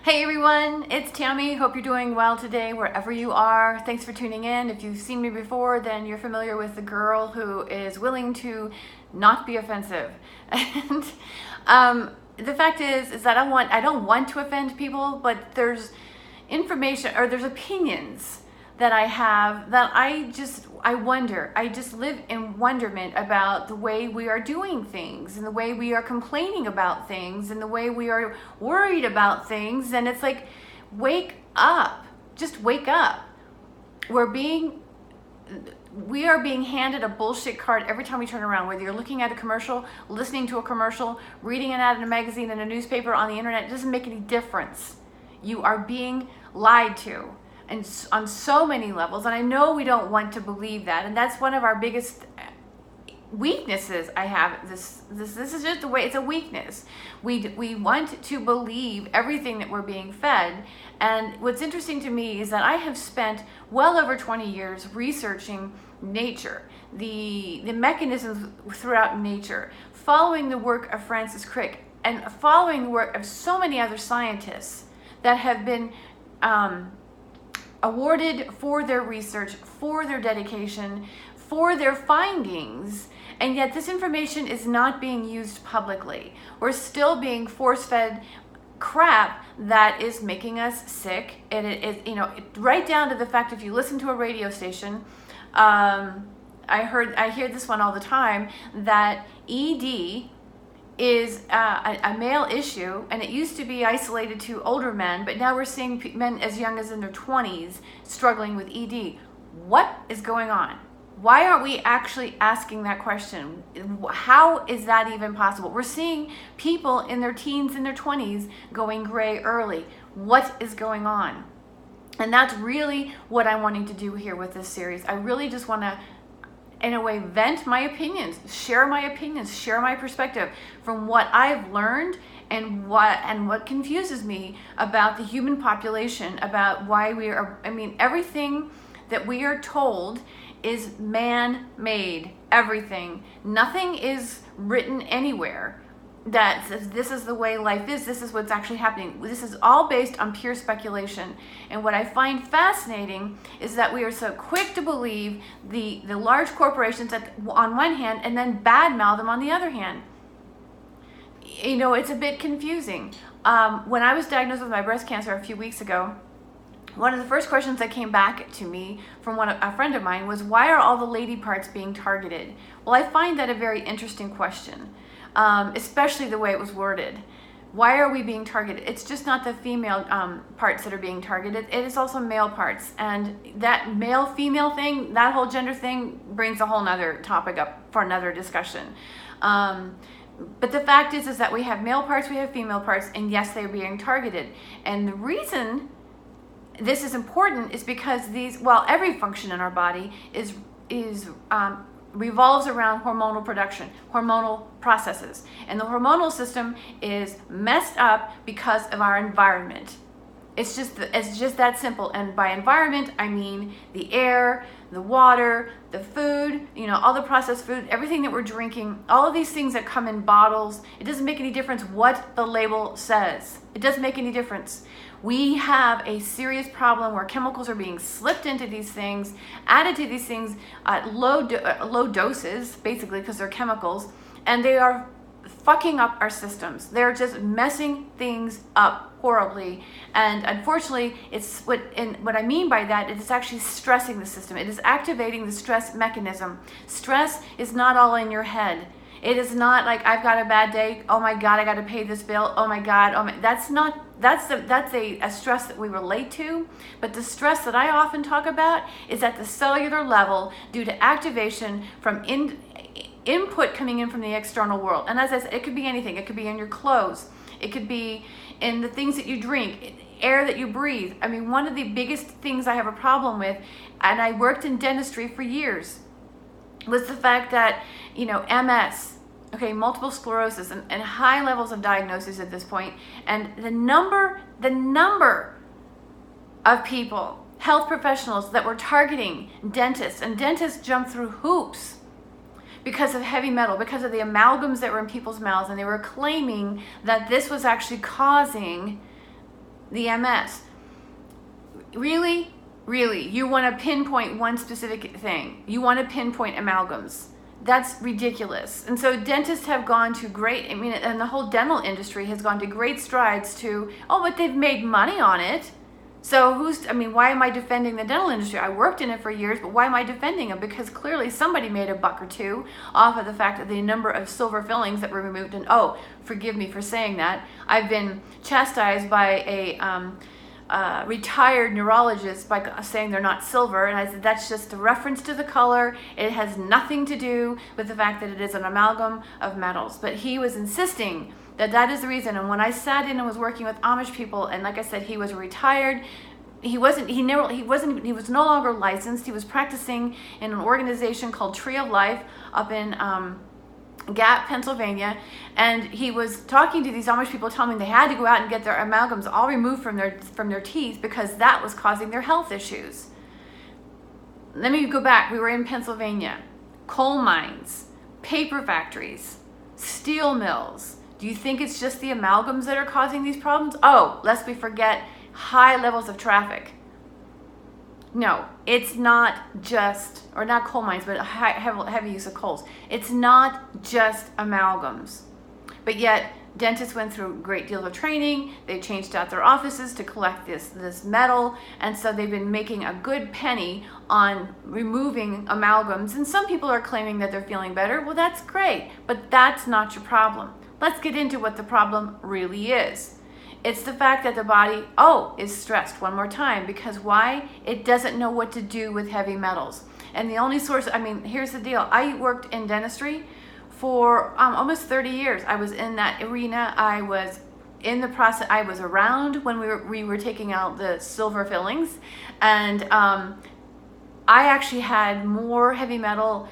Hey everyone, it's Tammy. Hope you're doing well today wherever you are. Thanks for tuning in. If you've seen me before, then you're familiar with the girl who is willing to not be offensive. And the fact is that I don't want to offend people, but there's information or there's opinions that I have that I wonder. I just live in wonderment about the way we are doing things and the way we are complaining about things and the way we are worried about things. And it's like, wake up, just wake up. We are being handed a bullshit card every time we turn around, whether you're looking at a commercial, listening to a commercial, reading an ad in a magazine, in a newspaper, on the internet. It doesn't make any difference. You are being lied to, and on so many levels. And I know we don't want to believe that, and that's one of our biggest weaknesses. I have this is just the way, it's a weakness. We want to believe everything that we're being fed. And what's interesting to me is that I have spent well over 20 years researching nature, the mechanisms throughout nature, following the work of Francis Crick and following the work of so many other scientists that have been awarded for their research, for their dedication, for their findings. And yet this information is not being used publicly. We're still being force-fed crap that is making us sick. And it is, right down to the fact, if you listen to a radio station, I hear this one all the time, that ED is a male issue, and it used to be isolated to older men, but now we're seeing men as young as in their 20s struggling with ED. What is going on? Why aren't we actually asking that question? How is that even possible? We're seeing people in their teens and their 20s going gray early. What is going on? And that's really what I'm wanting to do here with this series. I really just want to, in a way, vent my opinions, share my perspective from what I've learned and what confuses me about the human population, about why we are, everything that we are told is man-made. Everything. Nothing is written anywhere that says this is the way life is, this is what's actually happening. This is all based on pure speculation. And what I find fascinating is that we are so quick to believe the large corporations on one hand, and then badmouth them on the other hand. It's a bit confusing. When I was diagnosed with my breast cancer a few weeks ago, one of the first questions that came back to me from a friend of mine was, why are all the lady parts being targeted? Well, I find that a very interesting question. Especially the way it was worded. Why are we being targeted? It's just not the female parts that are being targeted. It is also male parts. And that male-female thing, that whole gender thing, brings a whole nother topic up for another discussion. But the fact is that we have male parts, we have female parts, and yes, they're being targeted. And the reason this is important is because every function in our body revolves around hormonal production, hormonal processes. And the hormonal system is messed up because of our environment. It's just that simple. And by environment, I mean the air, the water, the food, all the processed food, everything that we're drinking, all of these things that come in bottles. It doesn't make any difference what the label says. It doesn't make any difference. We have a serious problem where chemicals are being slipped into these things, added to these things at low doses, basically, because they're chemicals, and they are fucking up our systems. They're just messing things up horribly. And unfortunately, what I mean by that is it's actually stressing the system. It is activating the stress mechanism. Stress is not all in your head. It is not like, I've got a bad day, oh my God, I got to pay this bill, oh my God, that's a stress that we relate to. But the stress that I often talk about is at the cellular level due to activation from input coming in from the external world. And as I said, it could be anything. It could be in your clothes. It could be in the things that you drink, air that you breathe. One of the biggest things I have a problem with, and I worked in dentistry for years, was the fact that, MS, multiple sclerosis, and high levels of diagnosis at this point, and the number of people, health professionals that were targeting dentists, and dentists jumped through hoops because of heavy metal, because of the amalgams that were in people's mouths, and they were claiming that this was actually causing the MS. Really, you want to pinpoint one specific thing. You want to pinpoint amalgams. That's ridiculous. And so dentists have gone to great, and the whole dental industry has gone to great strides to, but they've made money on it. So why am I defending the dental industry? I worked in it for years, but why am I defending them? Because clearly somebody made a buck or two off of the fact that the number of silver fillings that were removed, and forgive me for saying that, I've been chastised by a retired neurologist by saying they're not silver, and I said that's just a reference to the color. It has nothing to do with the fact that it is an amalgam of metals. But he was insisting that is the reason. And when I sat in and was working with Amish people, and like I said, he was retired. He was no longer licensed. He was practicing in an organization called Tree of Life up in Gap, Pennsylvania, and he was talking to these Amish people, telling them they had to go out and get their amalgams all removed from their teeth because that was causing their health issues. Let me go back. We were in Pennsylvania. Coal mines, paper factories, steel mills. Do you think it's just the amalgams that are causing these problems? Lest we forget, high levels of traffic. No, it's not just, or not coal mines, but heavy use of coals. It's not just amalgams. But yet, dentists went through a great deal of training. They changed out their offices to collect this metal. And so they've been making a good penny on removing amalgams. And some people are claiming that they're feeling better. Well, that's great, but that's not your problem. Let's get into what the problem really is. It's the fact that the body, is stressed one more time. Because why? It doesn't know what to do with heavy metals. And the only source, here's the deal. I worked in dentistry for almost 30 years. I was in that arena. I was in the process. I was around when we were taking out the silver fillings. And I actually had more heavy metal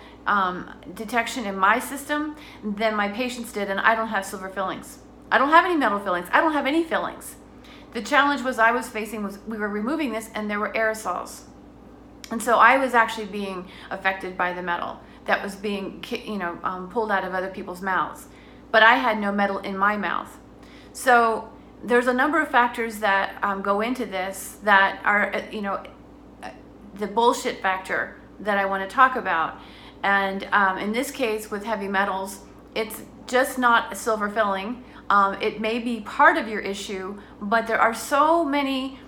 detection in my system than my patients did. And I don't have silver fillings. I don't have any metal fillings. I don't have any fillings. The challenge I was facing was we were removing this and there were aerosols. And so I was actually being affected by the metal that was being pulled out of other people's mouths. But I had no metal in my mouth. So there's a number of factors that go into this that are, the bullshit factor that I want to talk about. And in this case with heavy metals, it's just not a silver filling. It may be part of your issue, but there are so many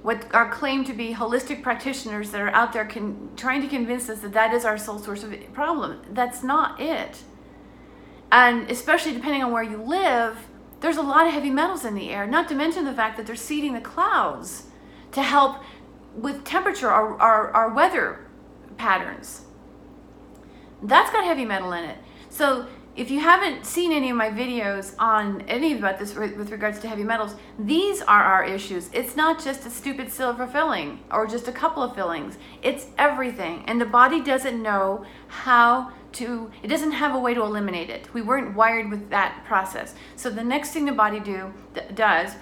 what are claimed to be holistic practitioners that are out there trying to convince us that is our sole source of problem. That's not it. And especially depending on where you live, there's a lot of heavy metals in the air, not to mention the fact that they're seeding the clouds to help with temperature, our weather patterns. That's got heavy metal in it. So if you haven't seen any of my videos on any about this with regards to heavy metals, these are our issues. It's not just a stupid silver filling or just a couple of fillings. It's everything. And the body doesn't know it doesn't have a way to eliminate it. We weren't wired with that process. So the next thing the body does,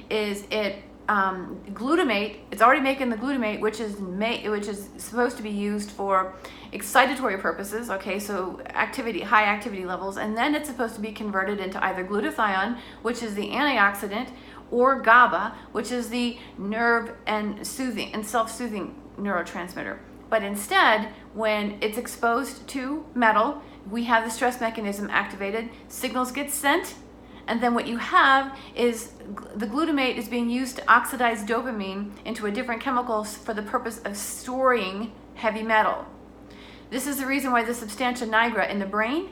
is it glutamate. It's already making the glutamate, which is supposed to be used for excitatory purposes. Okay, so high activity levels, and then it's supposed to be converted into either glutathione, which is the antioxidant, or GABA, which is the nerve and self-soothing neurotransmitter. But instead, when it's exposed to metal, we have the stress mechanism activated, signals get sent, and then what you have is the glutamate is being used to oxidize dopamine into a different chemical for the purpose of storing heavy metal. This is the reason why the substantia nigra in the brain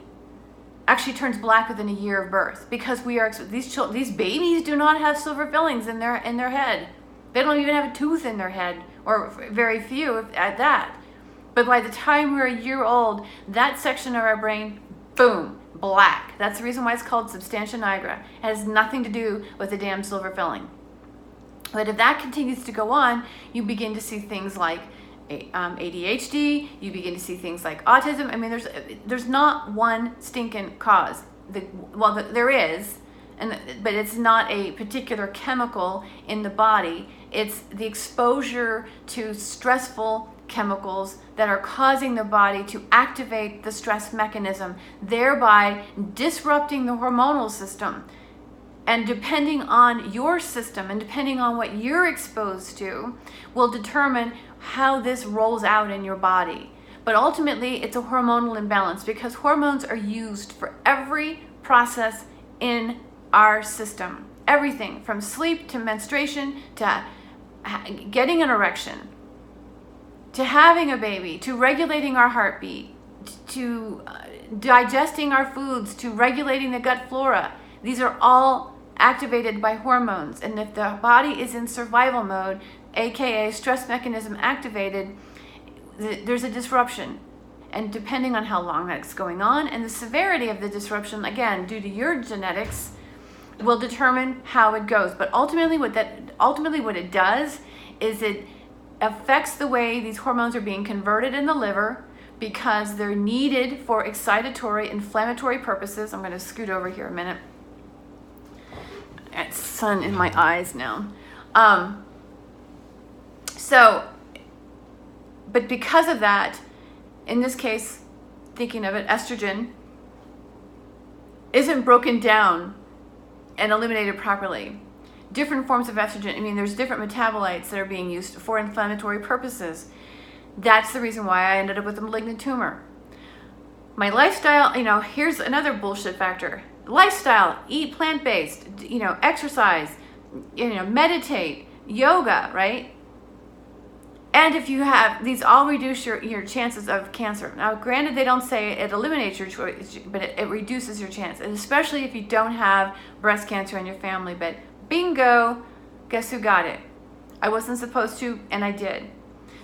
actually turns black within a year of birth, because these babies do not have silver fillings in their head. They don't even have a tooth in their head, or very few at that. But by the time we're a year old, that section of our brain, boom, black. That's the reason why it's called substantia nigra. It has nothing to do with the damn silver filling. But if that continues to go on, you begin to see things like ADHD, you begin to see things like autism. There's not one stinking cause. There is, but it's not a particular chemical in the body. It's the exposure to stressful chemicals that are causing the body to activate the stress mechanism, thereby disrupting the hormonal system. And depending on your system and depending on what you're exposed to will determine how this rolls out in your body. But ultimately, it's a hormonal imbalance because hormones are used for every process in our system. Everything from sleep to menstruation to getting an erection, to having a baby, to regulating our heartbeat, to digesting our foods, to regulating the gut flora. These are all activated by hormones. And if the body is in survival mode, aka stress mechanism activated, there's a disruption. And depending on how long that's going on and the severity of the disruption, again, due to your genetics, will determine how it goes. But ultimately what it does is it affects the way these hormones are being converted in the liver because they're needed for excitatory, inflammatory purposes. I'm going to scoot over here a minute. It's sun in my eyes now. But because of that, in this case, thinking of it, estrogen isn't broken down and eliminated properly. Different forms of estrogen, I mean, there's different metabolites that are being used for inflammatory purposes. That's the reason why I ended up with a malignant tumor. My lifestyle, here's another bullshit factor. Lifestyle, eat plant-based, exercise, meditate, yoga, right? And if you have, these all reduce your chances of cancer. Now, granted, they don't say it eliminates your choice, but it reduces your chance, and especially if you don't have breast cancer in your family. But bingo, guess who got it? I wasn't supposed to, and I did.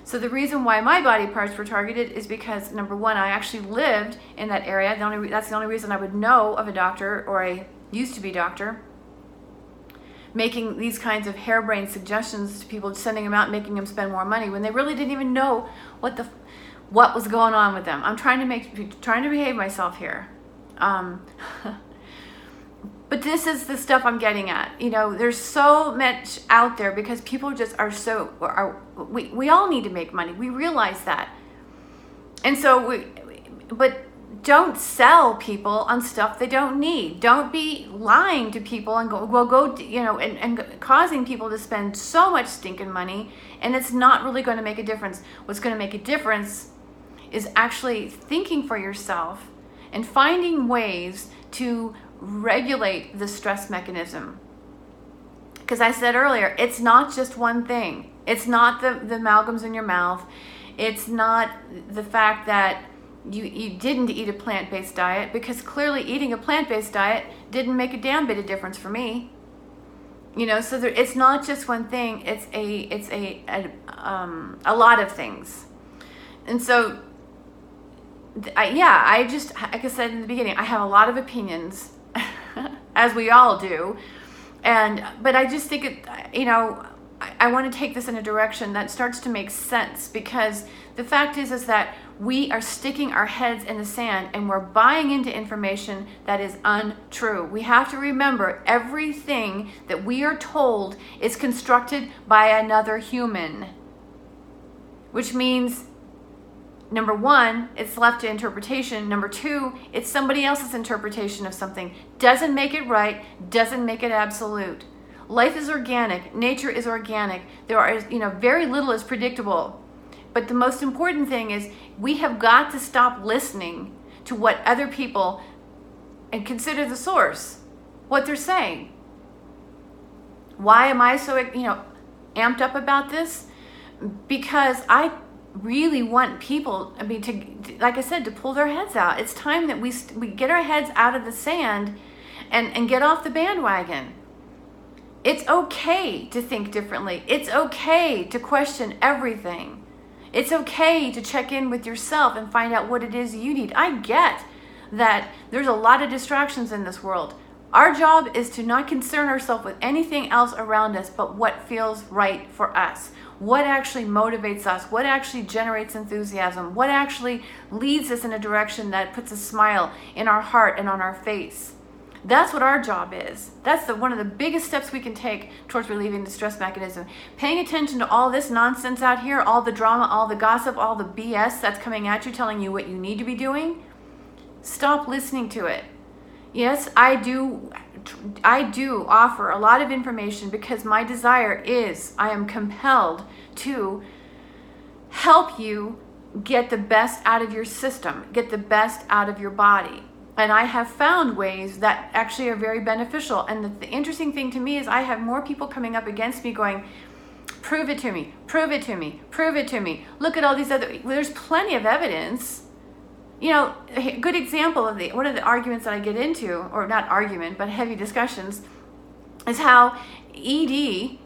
So the reason why my body parts were targeted is because, number one, I actually lived in that area. That's the only reason I would know of a doctor, or a used-to-be doctor, making these kinds of harebrained suggestions to people, sending them out, making them spend more money when they really didn't even know what was going on with them. I'm trying to behave myself here. But this is the stuff I'm getting at. There's so much out there because people just we all need to make money. We realize that. And so but don't sell people on stuff they don't need. Don't be lying to people and and causing people to spend so much stinking money, and it's not really going to make a difference. What's going to make a difference is actually thinking for yourself and finding ways to regulate the stress mechanism. Because I said earlier, it's not just one thing. It's not the amalgams in your mouth. It's not the fact that you didn't eat a plant-based diet, because clearly eating a plant-based diet didn't make a damn bit of difference for me. So it's not just one thing. It's a lot of things. And so, I just, like I said in the beginning, I have a lot of opinions, as we all do. But I just think I want to take this in a direction that starts to make sense, because the fact is that we are sticking our heads in the sand and we're buying into information that is untrue. We have to remember everything that we are told is constructed by another human, which means, number one, it's left to interpretation. Number two, it's somebody else's interpretation of something. Doesn't make it right, doesn't make it absolute. Life is organic, nature is organic. There are, very little is predictable. But the most important thing is we have got to stop listening to what other people, and consider the source, what they're saying. Why am I so, amped up about this? Because I really want people, like I said, to pull their heads out. It's time that we get our heads out of the sand and get off the bandwagon. It's okay to think differently. It's okay to question everything. It's okay to check in with yourself and find out what it is you need. I get that there's a lot of distractions in this world. Our job is to not concern ourselves with anything else around us but what feels right for us. What actually motivates us? What actually generates enthusiasm? What actually leads us in a direction that puts a smile in our heart and on our face? That's what our job is. That's one of the biggest steps we can take towards relieving the stress mechanism. Paying attention to all this nonsense out here, all the drama, all the gossip, all the BS that's coming at you, telling you what you need to be doing. Stop listening to it. Yes, I do offer a lot of information because my desire is, I am compelled to help you get the best out of your system, get the best out of your body. And I have found ways that actually are very beneficial. And the interesting thing to me is I have more people coming up against me going, prove it to me, prove it to me, prove it to me. Look at all these other, there's plenty of evidence. You know, a good example of one of the arguments that I get into, or not argument, but heavy discussions, is how ED,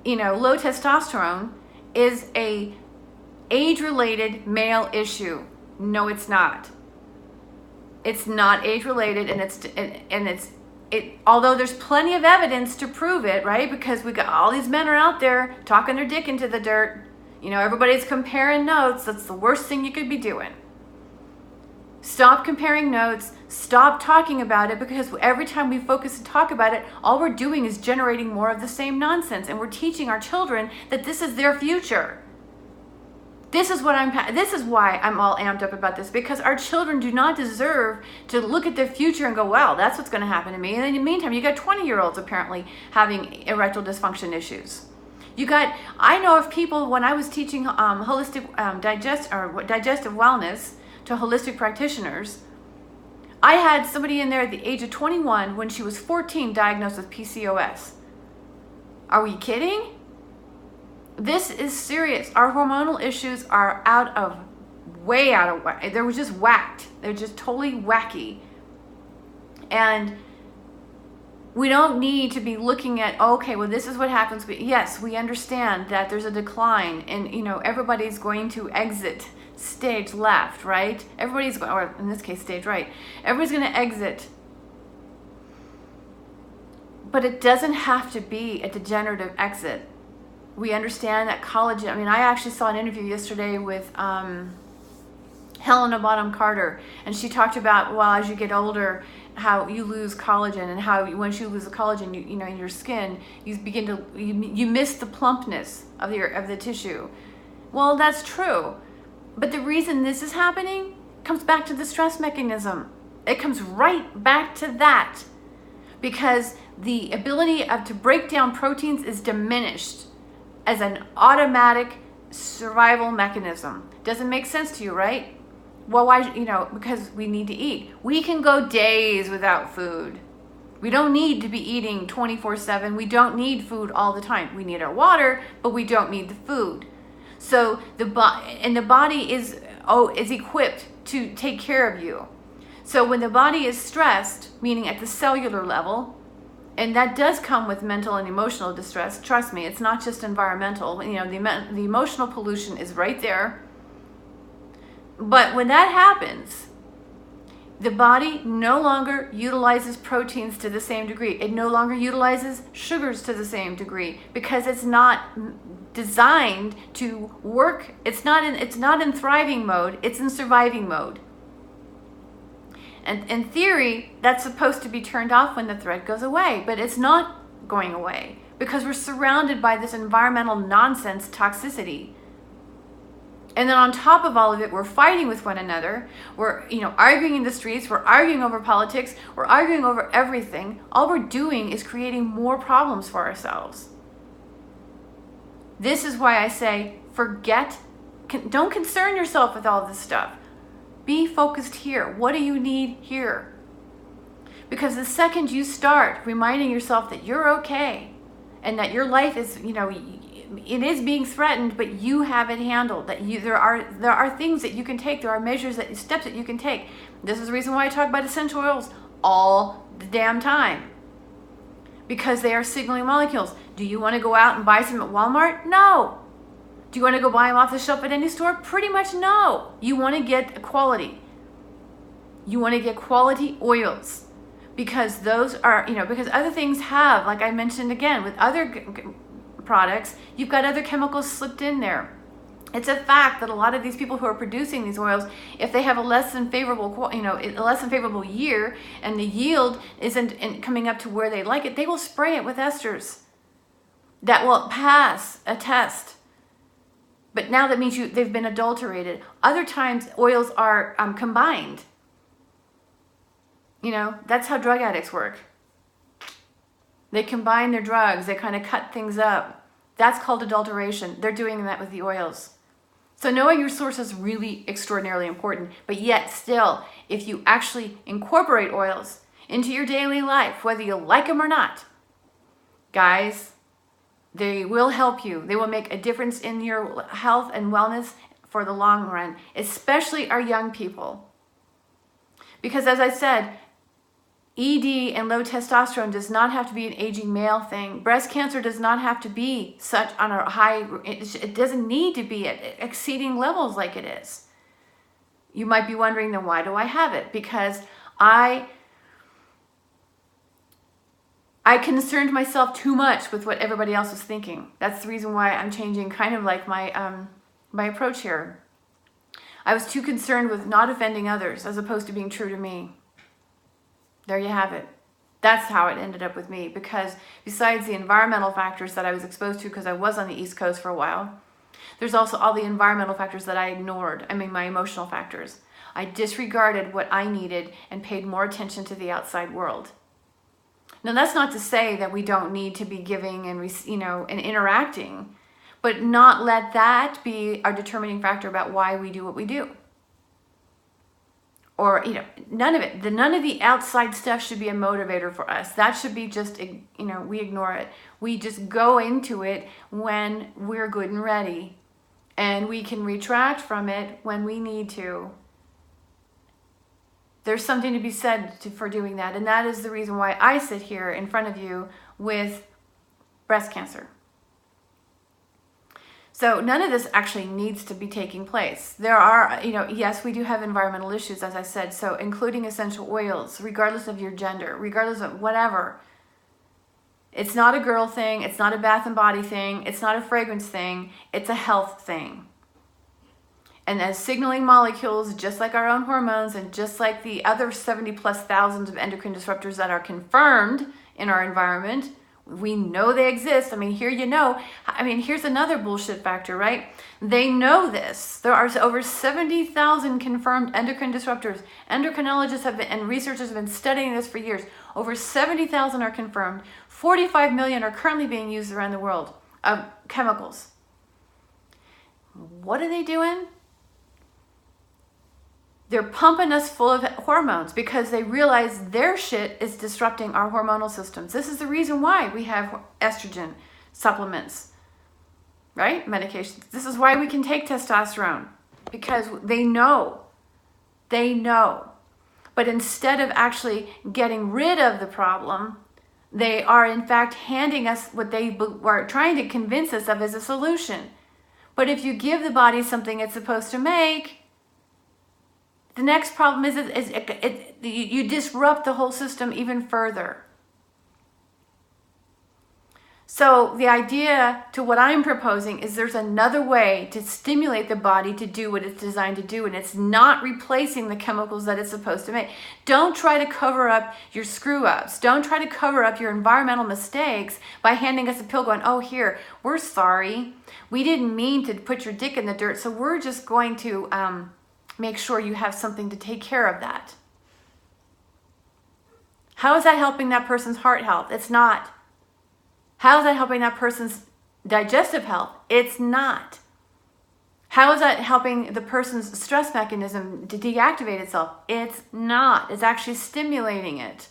low testosterone, is a age-related male issue. No, it's not. It's not age-related, and although there's plenty of evidence to prove it, right? Because we got all these men are out there talking their dick into the dirt. Everybody's comparing notes. That's the worst thing you could be doing. Stop comparing notes. Stop talking about it, because every time we focus and talk about it, all we're doing is generating more of the same nonsense, and we're teaching our children that this is their future. This is why I'm all amped up about this, because our children do not deserve to look at their future and go, well, that's what's going to happen to me. And in the meantime, you got 20-year-olds apparently having erectile dysfunction issues. I know of people, when I was teaching holistic digestive wellness to holistic practitioners, I had somebody in there at the age of 21 when she was 14 diagnosed with PCOS. Are we kidding? This is serious. Our hormonal issues are way out of whack. They were just whacked. They're just totally wacky. And we don't need to be looking at, okay, well, this is what happens. But yes, we understand that there's a decline, and everybody's going to exit stage left, right? Or in this case, stage right. Everybody's going to exit. But it doesn't have to be a degenerative exit. We understand that collagen, I actually saw an interview yesterday with Helena Bonham Carter, and she talked about, well, as you get older, how you lose collagen, and how once you lose the collagen, in your skin, you miss the plumpness of the tissue. Well, that's true. But the reason this is happening comes back to the stress mechanism. It comes right back to that, because the ability to break down proteins is diminished as an automatic survival mechanism. Doesn't make sense to you, right? Well, why? Because we need to eat. We can go days without food. We don't need to be eating 24/7. We don't need food all the time. We need our water, but we don't need the food. So the body is equipped to take care of you. So when the body is stressed, meaning at the cellular level, and that does come with mental and emotional distress. Trust me, it's not just environmental. The emotional pollution is right there. But when that happens, the body no longer utilizes proteins to the same degree. It no longer utilizes sugars to the same degree, because it's not designed to work. It's not in thriving mode. It's in surviving mode. And in theory, that's supposed to be turned off when the threat goes away, but it's not going away, because we're surrounded by this environmental nonsense toxicity. And then on top of all of it, we're fighting with one another. We're, arguing in the streets. We're arguing over politics. We're arguing over everything. All we're doing is creating more problems for ourselves. This is why I say, don't concern yourself with all this stuff. Be focused here. What do you need here? Because the second you start reminding yourself that you're okay, and that your life is, it is being threatened, but you have it handled, that there are things that you can take, there are steps that you can take. This is the reason why I talk about essential oils all the damn time. Because they are signaling molecules. Do you want to go out and buy some at Walmart? No. Do you want to go buy them off the shelf at any store? Pretty much no. You want to get quality. You want to get quality oils, because those are, because other things have, like I mentioned again, with other products, you've got other chemicals slipped in there. It's a fact that a lot of these people who are producing these oils, if they have a less than favorable year, and the yield isn't coming up to where they like it, they will spray it with esters that will pass a test. But now that means they've been adulterated. Other times, oils are combined. You know, that's how drug addicts work. They combine their drugs, they kind of cut things up. That's called adulteration. They're doing that with the oils. So knowing your source is really extraordinarily important, but yet still, if you actually incorporate oils into your daily life, whether you like them or not, guys, they will help you. They will make a difference in your health and wellness for the long run, especially our young people. Because as I said, ED and low testosterone does not have to be an aging male thing. Breast cancer does not have to be such on a high, it doesn't need to be at exceeding levels like it is. You might be wondering, then why do I have it? Because I concerned myself too much with what everybody else was thinking. That's the reason why I'm changing kind of like my approach here. I was too concerned with not offending others as opposed to being true to me. There you have it. That's how it ended up with me, because besides the environmental factors that I was exposed to because I was on the East Coast for a while, there's also all the environmental factors that I ignored. I mean, my emotional factors. I disregarded what I needed and paid more attention to the outside world. Now, that's not to say that we don't need to be giving and, and interacting, but not let that be our determining factor about why we do what we do. Or, none of it. None of the outside stuff should be a motivator for us. That should be just, we ignore it. We just go into it when we're good and ready. And we can retract from it when we need to. There's something to be said for doing that. And that is the reason why I sit here in front of you with breast cancer. So none of this actually needs to be taking place. There are, yes, we do have environmental issues, as I said, so including essential oils, regardless of your gender, regardless of whatever. It's not a girl thing. It's not a bath and body thing. It's not a fragrance thing. It's a health thing. And as signaling molecules, just like our own hormones and just like the other 70 plus thousands of endocrine disruptors that are confirmed in our environment, we know they exist. I mean, here's another bullshit factor, right? They know this. There are over 70,000 confirmed endocrine disruptors. Endocrinologists and researchers have been studying this for years. Over 70,000 are confirmed. 45 million are currently being used around the world of chemicals. What are they doing? They're pumping us full of hormones because they realize their shit is disrupting our hormonal systems. This is the reason why we have estrogen supplements, right? Medications. This is why we can take testosterone, because they know. They know. But instead of actually getting rid of the problem, they are in fact handing us what they are trying to convince us of as a solution. But if you give the body something it's supposed to make, the next problem is you disrupt the whole system even further. So the idea to what I'm proposing is there's another way to stimulate the body to do what it's designed to do, and it's not replacing the chemicals that it's supposed to make. Don't try to cover up your screw-ups. Don't try to cover up your environmental mistakes by handing us a pill going, oh, here, we're sorry. We didn't mean to put your dick in the dirt, so we're just going to make sure you have something to take care of that. How is that helping that person's heart health? It's not. How is that helping that person's digestive health? It's not. How is that helping the person's stress mechanism to deactivate itself? It's not. It's actually stimulating it.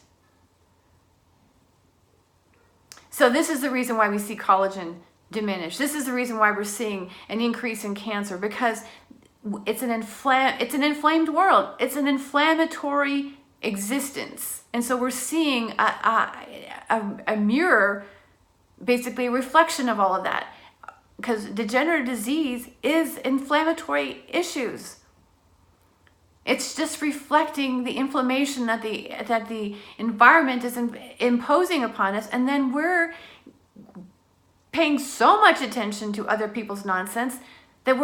So this is the reason why we see collagen diminish. This is the reason why we're seeing an increase in cancer, because it's an inflamed world. It's an inflammatory existence. And so we're seeing a mirror, basically a reflection of all of that. Because degenerative disease is inflammatory issues. It's just reflecting the inflammation that the environment is imposing upon us, and then we're paying so much attention to other people's nonsense that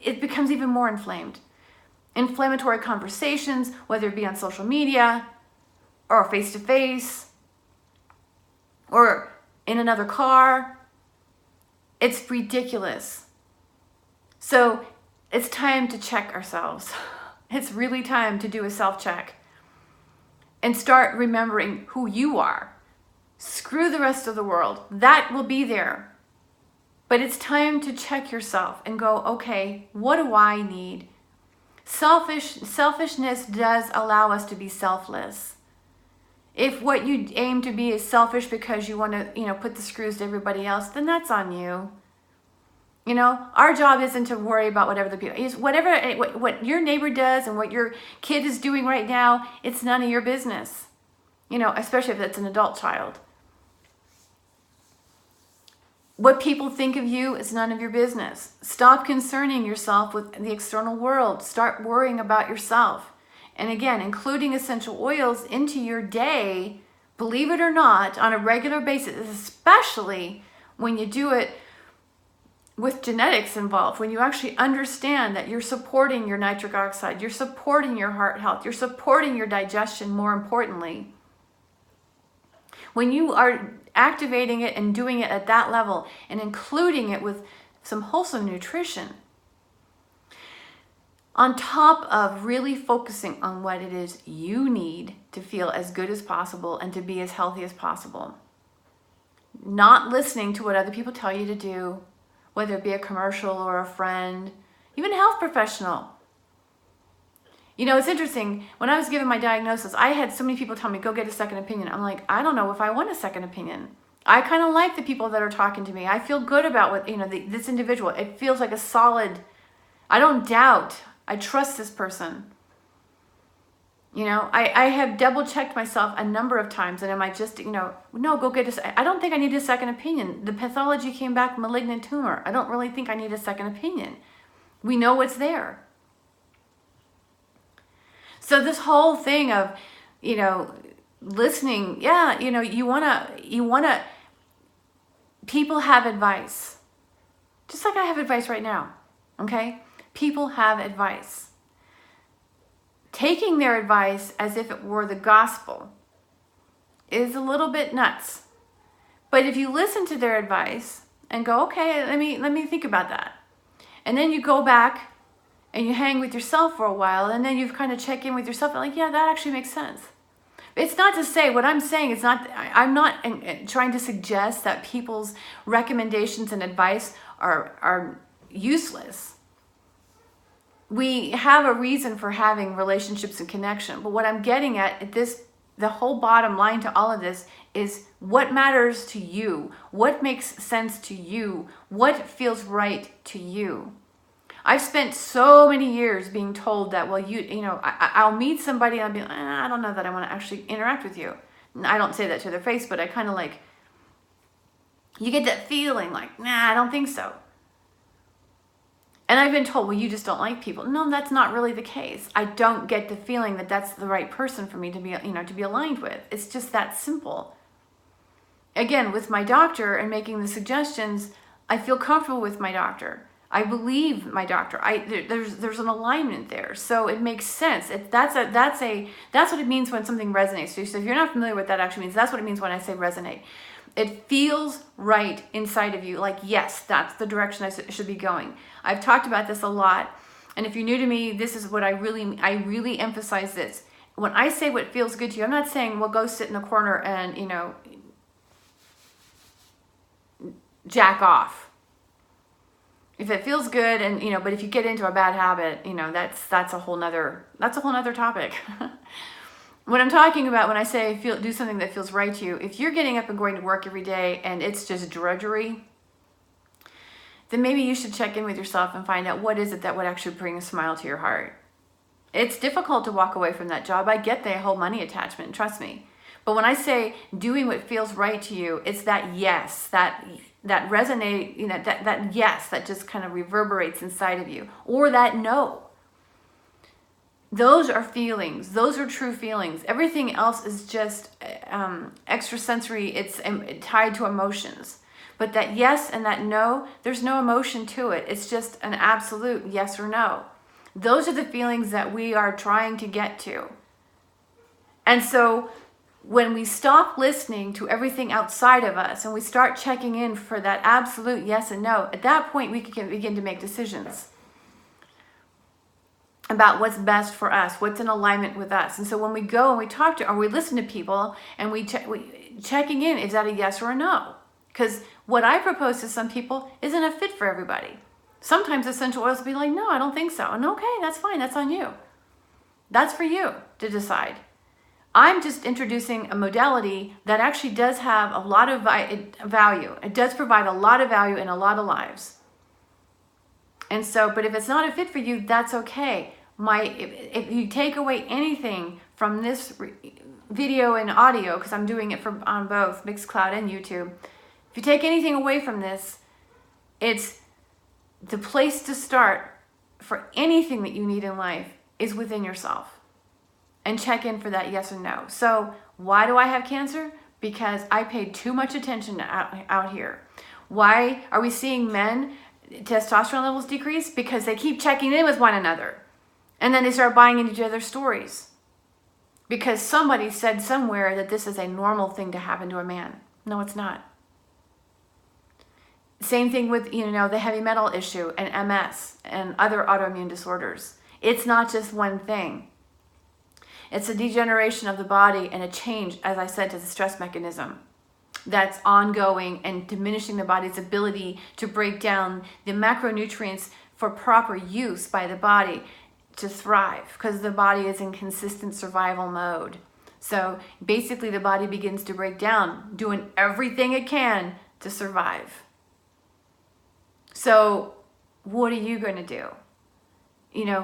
it becomes even more inflamed. Inflammatory conversations, whether it be on social media or face-to-face or in another car, it's ridiculous. So it's time to check ourselves. It's really time to do a self-check. and start remembering who you are. Screw the rest of the world. That will be there. But it's time to check yourself and go, okay, what do I need? Selfishness does allow us to be selfless. If what you aim to be is selfish because you want to, put the screws to everybody else, then that's on you. Our job isn't to worry about whatever the people is, what your neighbor does and what your kid is doing right now. It's none of your business. Especially if it's an adult child. What people think of you is none of your business. Stop concerning yourself with the external world. Start worrying about yourself. And again, including essential oils into your day, believe it or not, on a regular basis, especially when you do it with genetics involved, when you actually understand that you're supporting your nitric oxide, you're supporting your heart health, you're supporting your digestion, more importantly. When you are activating it and doing it at that level and including it with some wholesome nutrition, on top of really focusing on what it is you need to feel as good as possible and to be as healthy as possible. Not listening to what other people tell you to do, whether it be a commercial or a friend, even a health professional. It's interesting. When I was given my diagnosis, I had so many people tell me, go get a second opinion. I'm like, I don't know if I want a second opinion. I kind of like the people that are talking to me. I feel good about what, this individual. It feels like a solid, I don't doubt. I trust this person. I have double checked myself a number of times, and am I just, no, go get I don't think I need a second opinion. The pathology came back malignant tumor. I don't really think I need a second opinion. We know what's there. So this whole thing of, listening, you want to, people have advice. Just like I have advice right now, okay? People have advice. Taking their advice as if it were the gospel is a little bit nuts. But if you listen to their advice and go, okay, let me think about that. And then you go back and you hang with yourself for a while, and then you kind of check in with yourself and like, yeah, that actually makes sense. It's not to say, what I'm saying is not, I'm not trying to suggest that people's recommendations and advice are useless. We have a reason for having relationships and connection, but what I'm getting at the whole bottom line to all of this is what matters to you, what makes sense to you, what feels right to you. I've spent so many years being told that, well, I'll meet somebody and I'll be like, I don't know that I want to actually interact with you. And I don't say that to their face, but I kind of like, you get that feeling like, nah, I don't think so. And I've been told, well, you just don't like people. No, that's not really the case. I don't get the feeling that that's the right person for me to be, to be aligned with. It's just that simple. Again, with my doctor and making the suggestions, I feel comfortable with my doctor. I believe my doctor. There's an alignment there, so it makes sense. That's what it means when something resonates. So if you're not familiar with what that actually means, that's what it means when I say resonate. It feels right inside of you, like, yes, that's the direction I should be going. I've talked about this a lot, and if you're new to me, this is what I really emphasize this. When I say what feels good to you, I'm not saying, well, go sit in the corner and, jack off. If it feels good and, but if you get into a bad habit, that's a whole nother topic. What I'm talking about when I say do something that feels right to you, if you're getting up and going to work every day and it's just drudgery, then maybe you should check in with yourself and find out what is it that would actually bring a smile to your heart. It's difficult to walk away from that job. I get the whole money attachment, trust me. But when I say doing what feels right to you, it's that yes, that resonate, that yes, that just kind of reverberates inside of you, or that no. Those are feelings. Those are true feelings. Everything else is just extrasensory. It's tied to emotions. But that yes and that no, there's no emotion to it. It's just an absolute yes or no. Those are the feelings that we are trying to get to. And so when we stop listening to everything outside of us and we start checking in for that absolute yes and no, at that point we can begin to make decisions. about what's best for us, what's in alignment with us. And so when we go and we talk to, or we listen to people and we checking in, is that a yes or a no? Because what I propose to some people isn't a fit for everybody. Sometimes essential oils will be like, no, I don't think so. And okay, that's fine. That's on you. That's for you to decide. I'm just introducing a modality that actually does have a lot of value. It does provide a lot of value in a lot of lives. And so, but if it's not a fit for you, that's okay. If you take away anything from this video and audio, because I'm doing it on both Mixcloud and YouTube, if you take anything away from this, it's the place to start for anything that you need in life is within yourself. And check in for that yes or no. So why do I have cancer? Because I paid too much attention out here. Why are we seeing men testosterone levels decrease? Because they keep checking in with one another. And then they start buying into each other's stories. Because somebody said somewhere that this is a normal thing to happen to a man. No, it's not. Same thing with, the heavy metal issue and MS and other autoimmune disorders. It's not just one thing. It's a degeneration of the body and a change, as I said, to the stress mechanism that's ongoing and diminishing the body's ability to break down the macronutrients for proper use by the body to thrive, because the body is in consistent survival mode. So basically the body begins to break down, doing everything it can to survive. So what are you going to do?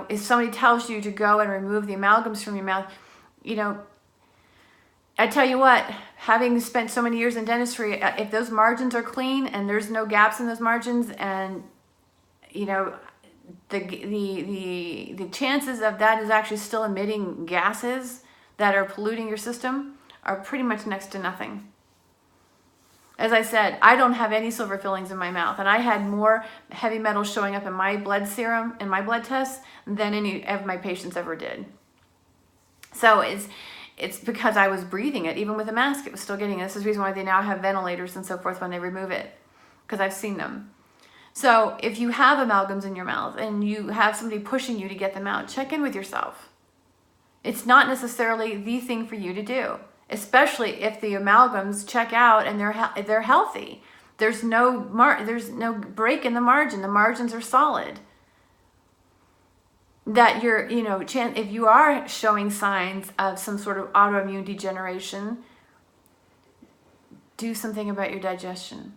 If somebody tells you to go and remove the amalgams from your mouth, I tell you what, having spent so many years in dentistry, if those margins are clean and there's no gaps in those margins, and the chances of that is actually still emitting gases that are polluting your system are pretty much next to nothing. As I said, I don't have any silver fillings in my mouth, and I had more heavy metals showing up in my blood serum and my blood tests than any of my patients ever did. So it's because I was breathing it. Even with a mask, it was still getting it. This is the reason why they now have ventilators and so forth when they remove it, because I've seen them. So if you have amalgams in your mouth and you have somebody pushing you to get them out, check in with yourself. It's not necessarily the thing for you to do, especially if the amalgams check out and they're healthy. There's no break in the margin. The margins are solid. That if you are showing signs of some sort of autoimmune degeneration, do something about your digestion.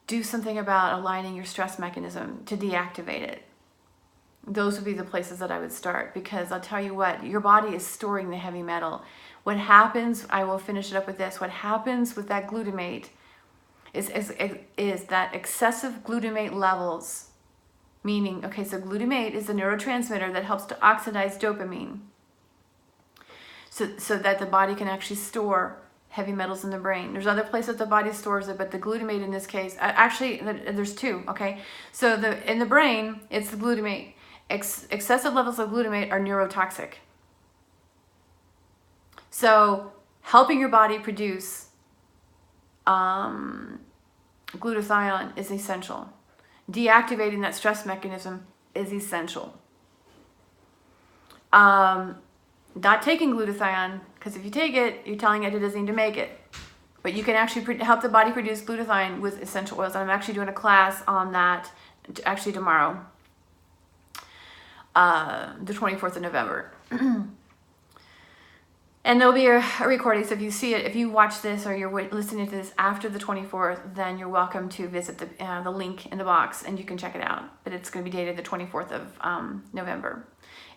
Do something about aligning your stress mechanism to deactivate it. Those would be the places that I would start, because I'll tell you what, your body is storing the heavy metal. What happens, I will finish it up with this, what happens with that glutamate is that excessive glutamate levels, meaning, so glutamate is a neurotransmitter that helps to oxidize dopamine so that the body can actually store heavy metals in the brain. There's other places the body stores it, but the glutamate in this case, actually there's two, okay? So in the brain, it's the glutamate. Excessive levels of glutamate are neurotoxic. So helping your body produce glutathione is essential. Deactivating that stress mechanism is essential. Not taking glutathione, because if you take it, you're telling it doesn't need to make it. But you can actually help the body produce glutathione with essential oils. And I'm actually doing a class on that actually tomorrow, the 24th of November. And there'll be a recording, so if you see it, if you watch this or you're listening to this after the 24th, then you're welcome to visit the link in the box and you can check it out. But it's going to be dated the 24th of November.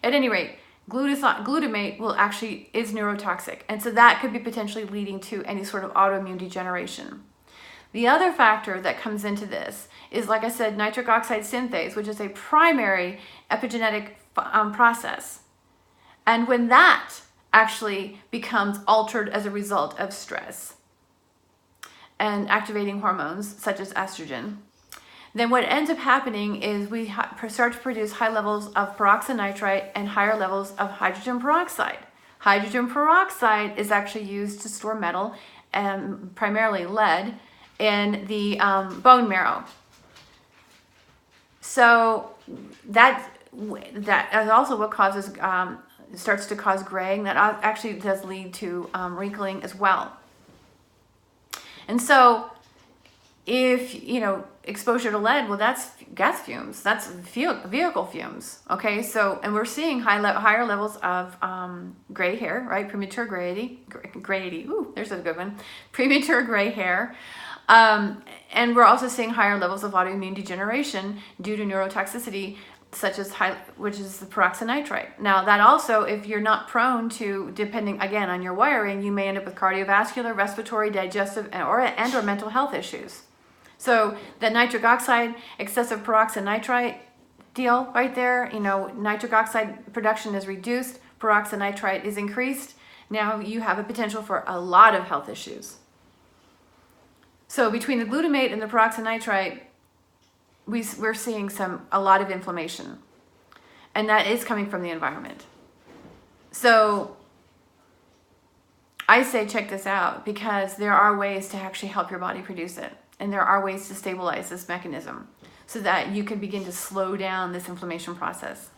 At any rate, glutamate is neurotoxic, and so that could be potentially leading to any sort of autoimmune degeneration. The other factor that comes into this is, like I said, nitric oxide synthase, which is a primary epigenetic process. And when that actually becomes altered as a result of stress and activating hormones such as estrogen, then what ends up happening is we start to produce high levels of peroxynitrite and higher levels of hydrogen peroxide. Hydrogen peroxide is actually used to store metal, and primarily lead, in the bone marrow. So that that is also what causes starts to cause graying. That actually does lead to wrinkling as well. And so, if exposure to lead, well, that's gas fumes, that's vehicle fumes. Okay, so and we're seeing higher levels of gray hair, right? Premature grayity. Ooh, there's a good one. Premature gray hair. And we're also seeing higher levels of autoimmune degeneration due to neurotoxicity, such as which is the peroxynitrite. Now, that also, if you're not prone to, depending again on your wiring, you may end up with cardiovascular, respiratory, digestive, and or mental health issues. So that nitric oxide, excessive peroxynitrite deal right there, nitric oxide production is reduced, peroxynitrite is increased. Now you have a potential for a lot of health issues. So between the glutamate and the peroxynitrite, we're seeing a lot of inflammation, and that is coming from the environment. So I say check this out, because there are ways to actually help your body produce it, and there are ways to stabilize this mechanism so that you can begin to slow down this inflammation process.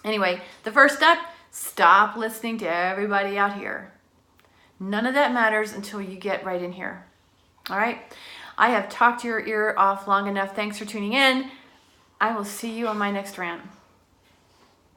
Anyway, the first step, stop listening to everybody out here. None of that matters until you get right in here. All right? I have talked your ear off long enough. Thanks for tuning in. I will see you on my next rant.